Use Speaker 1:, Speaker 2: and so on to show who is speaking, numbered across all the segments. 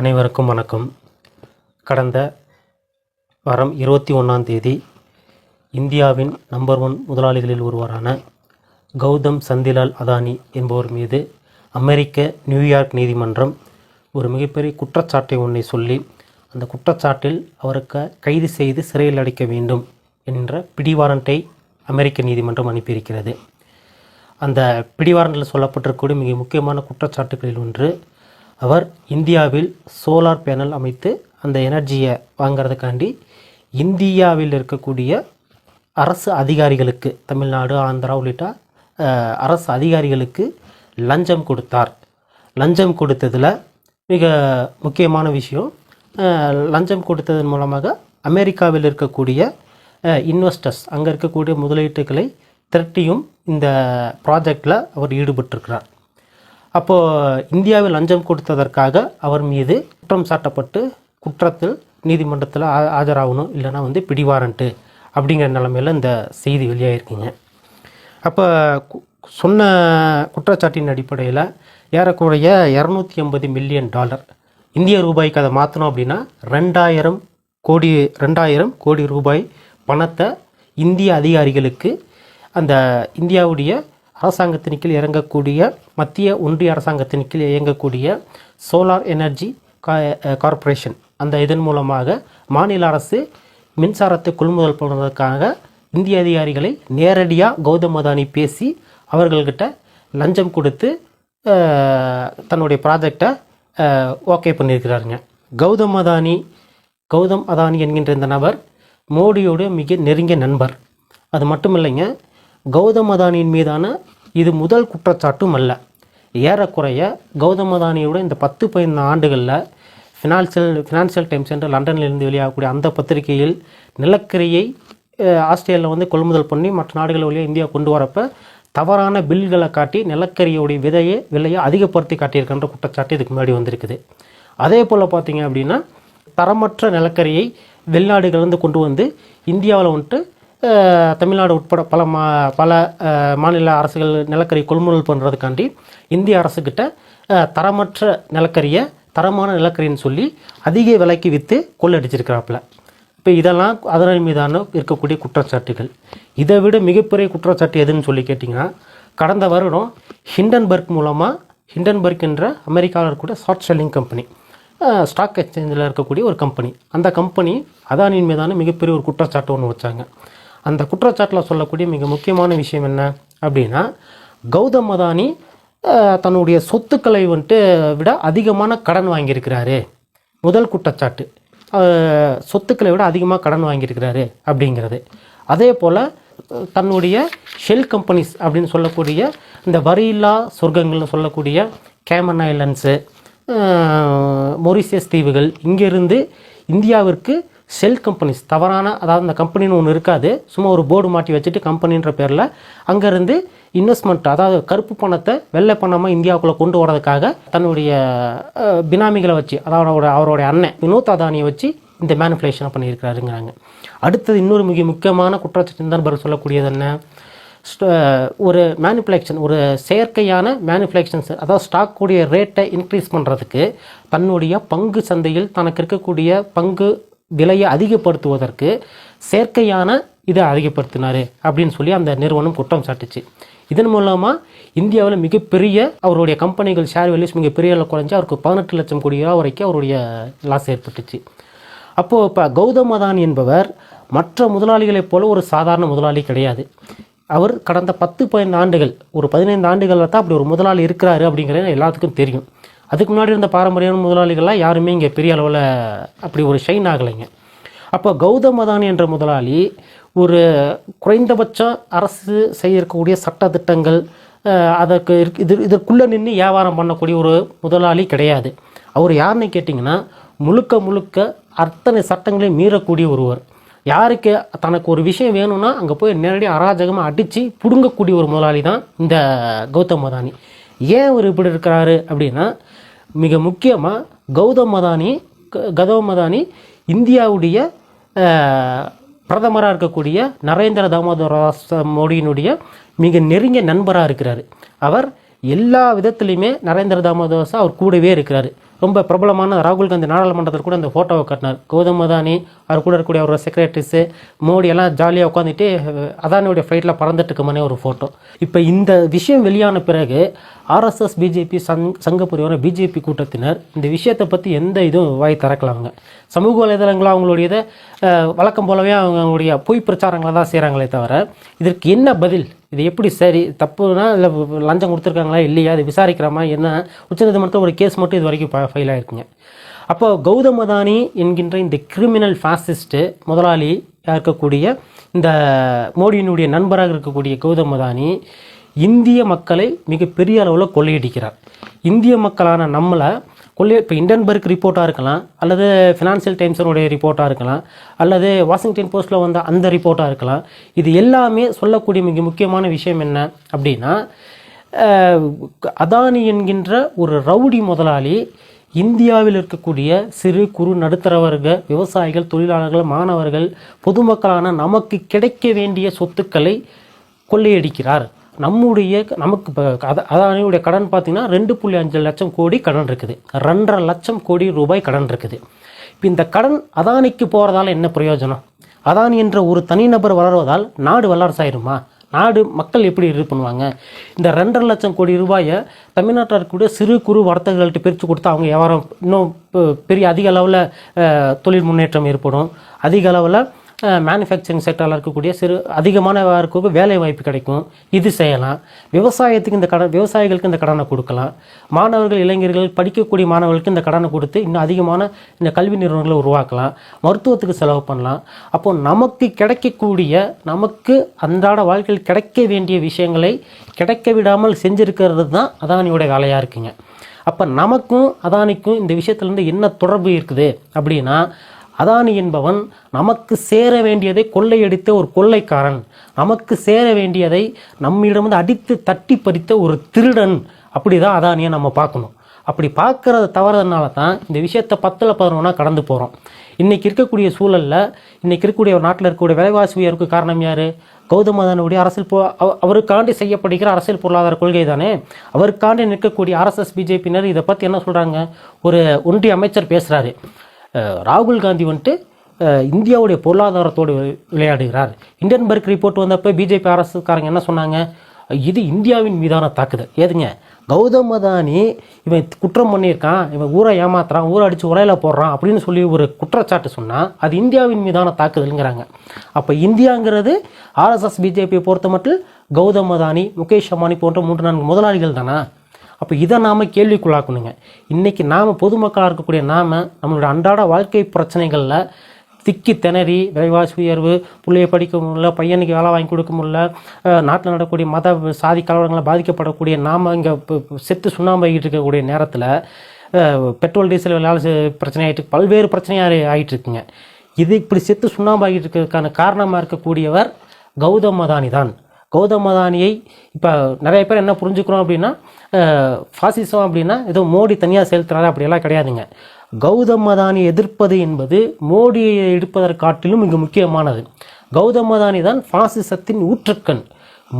Speaker 1: அனைவருக்கும் வணக்கம். கடந்த வாரம் 21ஆம் தேதி இந்தியாவின் நம்பர் 1 முதலாளிகளில் ஒருவரான கௌதம் சந்திலால் அதானி என்பவர் மீது அமெரிக்க நியூயார்க் நீதிமன்றம் ஒரு மிகப்பெரிய குற்றச்சாட்டை ஒன்றை சொல்லி அந்த குற்றச்சாட்டில் அவருக்கு கைது செய்து சிறையில் அடைக்க வேண்டும் என்ற பிடிவாரண்டை அமெரிக்க நீதிமன்றம் அனுப்பியிருக்கிறது. அந்த பிடிவாரண்டில் சொல்லப்பட்டிருக்கக்கூடிய மிக முக்கியமான குற்றச்சாட்டுகளில் ஒன்று, அவர் இந்தியாவில் சோலார் பேனல் அமைத்து அந்த எனர்ஜியை வாங்கிறதுக்காண்டி இந்தியாவில் இருக்கக்கூடிய அரசு அதிகாரிகளுக்கு, தமிழ்நாடு, ஆந்திரா உள்ளிட்ட அரசு அதிகாரிகளுக்கு லஞ்சம் கொடுத்தார். லஞ்சம் கொடுத்ததில் மிக முக்கியமான விஷயம், லஞ்சம் கொடுத்ததன் மூலமாக அமெரிக்காவில் இருக்கக்கூடிய இன்வெஸ்டர்ஸ், அங்கே இருக்கக்கூடிய முதலீட்டுகளை திரட்டியும் இந்த ப்ராஜெக்டில் அவர் ஈடுபட்டிருக்கிறார். அப்போது இந்தியாவில் லஞ்சம் கொடுத்ததற்காக அவர் மீது குற்றம் சாட்டப்பட்டு குற்றத்தில் நீதிமன்றத்தில் ஆஜராகணும், இல்லைனா பிடிவாரண்ட்டு அப்படிங்கிற நிலைமையில் இந்த செய்தி வெளியாகிருக்குங்க. அப்போ சொன்ன குற்றச்சாட்டின் அடிப்படையில் ஏறக்குறைய $280 மில்லியன், இந்திய ரூபாய்க்கு அதை மாற்றணும் அப்படின்னா 2000 கோடி ரூபாய் பணத்தை இந்திய அதிகாரிகளுக்கு, அந்த இந்தியாவுடைய அரசாங்கத்தின் கீழ் இறங்கக்கூடிய, மத்திய ஒன்றிய அரசாங்கத்தின் கீழ் இயங்கக்கூடிய சோலார் எனர்ஜி கார்ப்பரேஷன், அந்த இதன் மூலமாக மாநில அரசு மின்சாரத்தை கொள்முதல் பண்ணுவதற்காக இந்திய அதிகாரிகளை நேரடியாக கௌதம் அதானி பேசி அவர்கள்கிட்ட லஞ்சம் கொடுத்து தன்னுடைய ப்ராஜெக்டை ஓகே பண்ணியிருக்கிறாருங்க. கௌதம் அதானி என்கின்ற இந்த நபர் மோடியோட மிக நெருங்கிய நண்பர். அது மட்டும் இல்லைங்க, கௌதம் அதானியின் மீதான இது முதல் குற்றச்சாட்டும் அல்ல. ஏறக்குறைய கௌதம் அதானியோட இந்த 10-15 ஆண்டுகளில் ஃபினான்சியல் டைம்ஸ் என்ற லண்டனிலிருந்து வெளியாகக்கூடிய அந்த பத்திரிகையில் நிலக்கரியை ஆஸ்திரேலியாவில் கொள்முதல் பண்ணி மற்ற நாடுகள் வழியாக இந்தியா கொண்டு வரப்போ தவறான பில்களை காட்டி நிலக்கரியோடைய விலையை அதிகப்படுத்தி காட்டியிருக்கின்ற குற்றச்சாட்டு இதுக்கு முன்னாடி வந்திருக்குது. அதே போல் பார்த்தீங்க அப்படின்னா, தரமற்ற நிலக்கரியை வெளிநாடுகளிலிருந்து கொண்டு வந்து இந்தியாவில் தமிழ்நாடு உட்பட பல மாநில அரசுகள் நிலக்கரி கொள்முதல் பண்ணுறதுக்காண்டி இந்திய அரசுக்கிட்ட தரமற்ற நிலக்கரியை தரமான நிலக்கரின்னு சொல்லி அதிக விலைக்கு விற்று கொள்ளடிச்சிருக்கிறாப்புல. இப்போ இதெல்லாம் அதன் மீதான இருக்கக்கூடிய குற்றச்சாட்டுகள். இதை விட மிகப்பெரிய குற்றச்சாட்டு எதுன்னு சொல்லி கேட்டிங்கன்னா, கடந்த வருடம் ஹிண்டன்பர்க் என்ற அமெரிக்காவில் இருக்கக்கூடிய ஷார்ட் செல்லிங் கம்பெனி, ஸ்டாக் எக்ஸ்சேஞ்சில் இருக்கக்கூடிய ஒரு கம்பெனி, அந்த கம்பெனி அதானியின் மீதான மிகப்பெரிய ஒரு குற்றச்சாட்டு ஒன்று வச்சாங்க. அந்த குற்றச்சாட்டில் சொல்லக்கூடிய மிக முக்கியமான விஷயம் என்ன அப்படின்னா, கௌதம் அதானி தன்னுடைய சொத்துக்களை விட அதிகமான கடன் வாங்கியிருக்கிறாரு. முதல் குற்றச்சாட்டு, சொத்துக்களை விட அதிகமாக கடன் வாங்கியிருக்கிறாரு அப்படிங்கிறது. அதே போல் தன்னுடைய ஷெல் கம்பெனிஸ் அப்படின்னு சொல்லக்கூடிய இந்த வரியில்லா சொர்க்கங்கள்னு சொல்லக்கூடிய கேமன் ஐலண்ட்ஸு, மொரிஷியஸ் தீவுகள், இங்கேருந்து இந்தியாவிற்கு ஷெல் கம்பெனிஸ், தவறான, அதாவது அந்த கம்பெனின்னு ஒன்று இருக்காது, சும்மா ஒரு போர்டு மாட்டி வச்சுட்டு கம்பெனின்ற பேரில் அங்கேருந்து இன்வெஸ்ட்மெண்ட், அதாவது கருப்பு பணத்தை வெள்ளை பணமாக இந்தியாவுக்குள்ளே கொண்டு வரதுக்காக தன்னுடைய பினாமிகளை வச்சு, அதாவது அவருடைய அண்ணன் வினோத் அதானியை வச்சு இந்த மேனிப்புலேஷனை பண்ணியிருக்கிறாருங்கிறாங்க. அடுத்தது இன்னொரு மிக முக்கியமான குற்றச்சாட்டு நண்பர் சொல்லக்கூடியது என்ன, ஒரு மேனிப்புலேஷன், ஒரு செயற்கையான மேனிப்புலேஷன்ஸ், அதாவது ஸ்டாக் கூடிய ரேட்டை இன்க்ரீஸ் பண்ணுறதுக்கு தன்னுடைய பங்கு சந்தையில் தனக்கு இருக்கக்கூடிய பங்கு விலையை அதிகப்படுத்துவதற்கு செயற்கையான இதை அதிகப்படுத்தினார் அப்படின்னு சொல்லி அந்த நிறுவனம் குற்றம் சாட்டுச்சு. இதன் மூலமாக இந்தியாவில் மிகப்பெரிய அவருடைய கம்பெனிகள் ஷேர் வேல்யூஸ் மிகப்பெரிய குறைஞ்சி அவருக்கு 18 லட்சம் கோடி ரூபா வரைக்கும் அவருடைய லாஸ் ஏற்பட்டுச்சு. அப்போது இப்போ கௌதம் அதானி என்பவர் மற்ற முதலாளிகளைப் போல ஒரு சாதாரண முதலாளி கிடையாது. அவர் கடந்த 10-15 ஆண்டுகள், ஒரு 15 ஆண்டுகளில் தான் அப்படி ஒரு முதலாளி இருக்கிறாரு அப்படிங்கிறது எல்லாத்துக்கும் தெரியும். அதுக்கு முன்னாடி இருந்த பாரம்பரியமான முதலாளிகள்லாம் யாருமே இங்கே பெரிய அளவில் அப்படி ஒரு ஷைன் ஆகலைங்க. அப்போ கௌதம் அதானி என்ற முதலாளி ஒரு குறைந்தபட்ச அரசு செய்யக்கூடிய சட்டத்திட்டங்கள், அதற்கு இதற்குள்ளே நின்று வியாபாரம் பண்ணக்கூடிய ஒரு முதலாளி கிடையாது. அவர் யாருன்னு கேட்டிங்கன்னா, முழுக்க அத்தனை சட்டங்களையும் மீறக்கூடிய ஒருவர். யாருக்கு தனக்கு ஒரு விஷயம் வேணும்னா அங்கே போய் நேரடியாக அராஜகமாக அடித்து பிடுங்கக்கூடிய ஒரு முதலாளி தான் இந்த கௌதம் அதானி. ஏன் அவர் இப்படி இருக்கிறாரு அப்படின்னா, மிக முக்கியமாக கௌதம் அதானி இந்தியாவுடைய பிரதமராக இருக்கக்கூடிய நரேந்திர தாமோதர மோடியினுடைய மிக நெருங்கிய நண்பராக இருக்கிறார். அவர் எல்லா விதத்துலையுமே நரேந்திர தாமோதர் அவர் கூடவே இருக்கிறார். ரொம்ப பிரபலமான ராகுல் காந்தி நாடாளுமன்றத்தில் கூட அந்த ஃபோட்டோவை காட்டினார். கௌதம் அதானி, அவர் கூட இருக்கக்கூடிய அவரோட செக்ரட்டரிஸு, மோடி எல்லாம் ஜாலியாக உட்காந்துட்டு அதானியோடைய ஃப்ளைட்டில் பறந்துட்டு இருக்கமான ஒரு ஃபோட்டோ. இப்போ இந்த விஷயம் வெளியான பிறகு ஆர்எஸ்எஸ், பிஜேபி, சங்க பரிவார பிஜேபி கூட்டத்தினர் இந்த விஷயத்தை பற்றி எந்த இதுவும் வாய் திறக்கலாங்க. சமூக வலைதளங்களில் அவங்களுடைய இதை வழக்கம் போலவே அவங்களுடைய பொய் பிரச்சாரங்களை தான் செய்கிறாங்களே தவிர இதற்கு என்ன பதில், இது எப்படி சரி தப்புனா இல்லை லஞ்சம் கொடுத்துருக்காங்களா இல்லையா, அதை விசாரிக்கிறாமா என்ன, உச்சநீதிமன்றத்தில் ஒரு கேஸ் மட்டும் இது வரைக்கும் ஃபைல் ஆகிருக்குங்க. அப்போ கௌதம் அதானி என்கின்ற இந்த கிரிமினல் ஃபாசிஸ்ட்டு முதலாளி இருக்கக்கூடிய இந்த மோடியினுடைய நண்பராக இருக்கக்கூடிய கௌதம் அதானி இந்திய மக்களை மிகப்பெரிய அளவில் கொள்ளையடிக்கிறார். இந்திய மக்களான நம்மளை இப்போ இண்டன்பர்க் ரிப்போர்ட்டாக இருக்கலாம், அல்லது ஃபினான்சியல் டைம்ஸனுடைய ரிப்போர்ட்டாக இருக்கலாம், அல்லது வாஷிங்டன் போஸ்ட்டில் வந்த அந்த ரிப்போர்ட்டாக இருக்கலாம். இது எல்லாமே சொல்லக்கூடிய மிக முக்கியமான விஷயம் என்ன அப்படின்னா, அதானி என்கின்ற ஒரு ரவுடி முதலாளி இந்தியாவில் இருக்கக்கூடிய சிறு குறு நடுத்தர வர்க்க விவசாயிகள், தொழிலாளர்கள், மாணவர்கள், பொதுமக்களான நமக்கு கிடைக்க வேண்டிய சொத்துக்களை கொள்ளையடிக்கிறார். நமக்கு இப்போ அதானியுடைய கடன் பார்த்தீங்கன்னா 2.5 லட்சம் கோடி கடன் இருக்குது, 2.5 லட்சம் கோடி ரூபாய் கடன் இருக்குது. இப்போ இந்த கடன் அதானிக்கு போகிறதால என்ன பிரயோஜனம்? அதானி என்ற ஒரு தனிநபர் வளர்வதால் நாடு வல்லரசாயிருமா? நாடு மக்கள் எப்படி இது பண்ணுவாங்க? இந்த 2.5 லட்சம் கோடி ரூபாயை தமிழ்நாட்டில் இருக்கக்கூடிய சிறு குறு வர்த்தகர்கள்ட்ட பிரித்து கொடுத்தா அவங்க வியாபாரம் இன்னும் பெரிய அதிக அளவில் தொழில் முன்னேற்றம் ஏற்படும். அதிக அளவில் மேனுஃபேக்சரிங் செக்டரில் இருக்கக்கூடிய அதிகமான வேலை வாய்ப்பு கிடைக்கும். இது செய்யலாம். விவசாயத்துக்கு இந்த கடன், விவசாயிகளுக்கு இந்த கடனை கொடுக்கலாம். மாணவர்கள், இளைஞர்கள், படிக்கக்கூடிய மாணவர்களுக்கு இந்த கடனை கொடுத்து இன்னும் அதிகமான இந்த கல்வி நிறுவனங்களை உருவாக்கலாம். மருத்துவத்துக்கு செலவு பண்ணலாம். அப்போது நமக்கு கிடைக்கக்கூடிய, நமக்கு அன்றாட வாழ்க்கையில் கிடைக்க வேண்டிய விஷயங்களை கிடைக்க விடாமல் செஞ்சுருக்கிறது தான் அதானியோட வேலையாக இருக்குங்க. அப்போ நமக்கும் அதானிக்கும் இந்த விஷயத்துலேருந்து என்ன தொடர்பு இருக்குது அப்படின்னா, அதானி என்பவன் நமக்கு சேர வேண்டியதை கொள்ளையடித்த ஒரு கொள்ளைக்காரன், நமக்கு சேர வேண்டியதை நம்மிடம் அடித்து தட்டி பறித்த ஒரு திருடன். அப்படி தான் அதானியை நம்ம பார்க்கணும். அப்படி பார்க்குறது தவறதுனால தான் இந்த விஷயத்தை 10ல் 11 கடந்து போகிறோம். இன்றைக்கி இருக்கக்கூடிய சூழலில், இன்றைக்கி இருக்கக்கூடிய நாட்டில் இருக்கக்கூடிய விலைவாசி உயர்வுக்கு காரணம் யார்? கௌதம் அதானியுடைய அவருக்காண்டி செய்யப்படுகிற அரசியல் பொருளாதார கொள்கை தானே. அவருக்காண்டி நிற்கக்கூடிய ஆர்எஸ்எஸ், பிஜேபியினர் இதை பற்றி என்ன சொல்கிறாங்க? ஒரு ஒன்றிய அமைச்சர் பேசுகிறாரு, ராகுல் காந்தி இந்தியாவுடைய பொருளாதாரத்தோடு விளையாடுகிறார். இண்டன்பர்க் ரிப்போர்ட் வந்தப்போ பிஜேபி அரசுக்காரங்க என்ன சொன்னாங்க? இது இந்தியாவின் மீதான தாக்குதல். ஏதுங்க, கௌதம் அதானி இவன் குற்றம் பண்ணியிருக்கான், இவன் ஊரை ஏமாத்துறான், ஊரை அடித்து உரையில போடுறான் அப்படின்னு சொல்லி ஒரு குற்றச்சாட்டு சொன்னால் அது இந்தியாவின் மீதான தாக்குதல்ங்கிறாங்க. அப்போ இந்தியாங்கிறது ஆர்எஸ்எஸ், பிஜேபியை பொறுத்த மட்டும் கௌதம் அதானி, முகேஷ் அம்பானி போன்ற 3-4 முதலாளிகள் தானா? அப்போ இதை நாம் கேள்விக்குள்ளாக்கணுங்க. இன்றைக்கி நாம் பொதுமக்களாக இருக்கக்கூடிய நம்மளோட அன்றாட வாழ்க்கை பிரச்சனைகளில் திக்கி திணறி, விலைவாசி உயர்வு, பிள்ளையை படிக்க முடியல, பையனுக்கு வேலை வாங்கி கொடுக்க முடியல, நாட்டில் நடக்கக்கூடிய மத சாதி கலவரங்களை பாதிக்கப்படக்கூடிய இங்கே செத்து சுண்ணாம்பாகிட்டு இருக்கக்கூடிய நேரத்தில் பெட்ரோல் டீசல் விலை பிரச்சனை ஆகிட்டு, பல்வேறு பிரச்சனையாக ஆகிட்டு இருக்குங்க. இது இப்படி செத்து சுண்ணாம்பாகிட்டு இருக்கிறதுக்கான காரணமாக இருக்கக்கூடியவர் கௌதம் அதானி தான். கௌதம் அதானியை இப்போ நிறைய பேர் என்ன புரிஞ்சுக்கிறோம் அப்படின்னா, ஃபாசிசம் அப்படின்னா ஏதோ மோடி தனியாக செலுத்துறாரு, அப்படியெல்லாம் கிடையாதுங்க. கௌதம் அதானியை எதிர்ப்பது என்பது மோடியை எடுப்பதற்காட்டிலும் மிக முக்கியமானது. கௌதம் அதானி தான் ஃபாசிசத்தின் ஊற்றுக்கண்.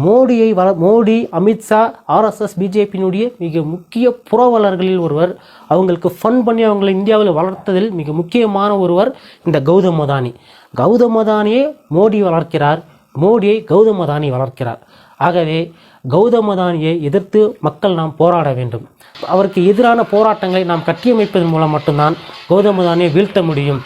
Speaker 1: மோடி, அமித்ஷா, ஆர்எஸ்எஸ், பிஜேபியினுடைய மிக முக்கிய புரவலர்களில் ஒருவர். அவங்களுக்கு ஃபன் பண்ணி அவங்களை இந்தியாவில் வளர்த்ததில் மிக முக்கியமான ஒருவர் இந்த கௌதம் அதானி. கௌதம் அதானியை மோடி வளர்க்கிறார், மோடியை கௌதம் அதானி வளர்க்கிறார். ஆகவே கௌதம் அதானியை எதிர்த்து மக்கள் நாம் போராட வேண்டும். அவருக்கு எதிரான போராட்டங்களை நாம் கட்டியமைப்பதன் மூலம் மட்டும்தான் கௌதம் அதானியை வீழ்த்த முடியும்.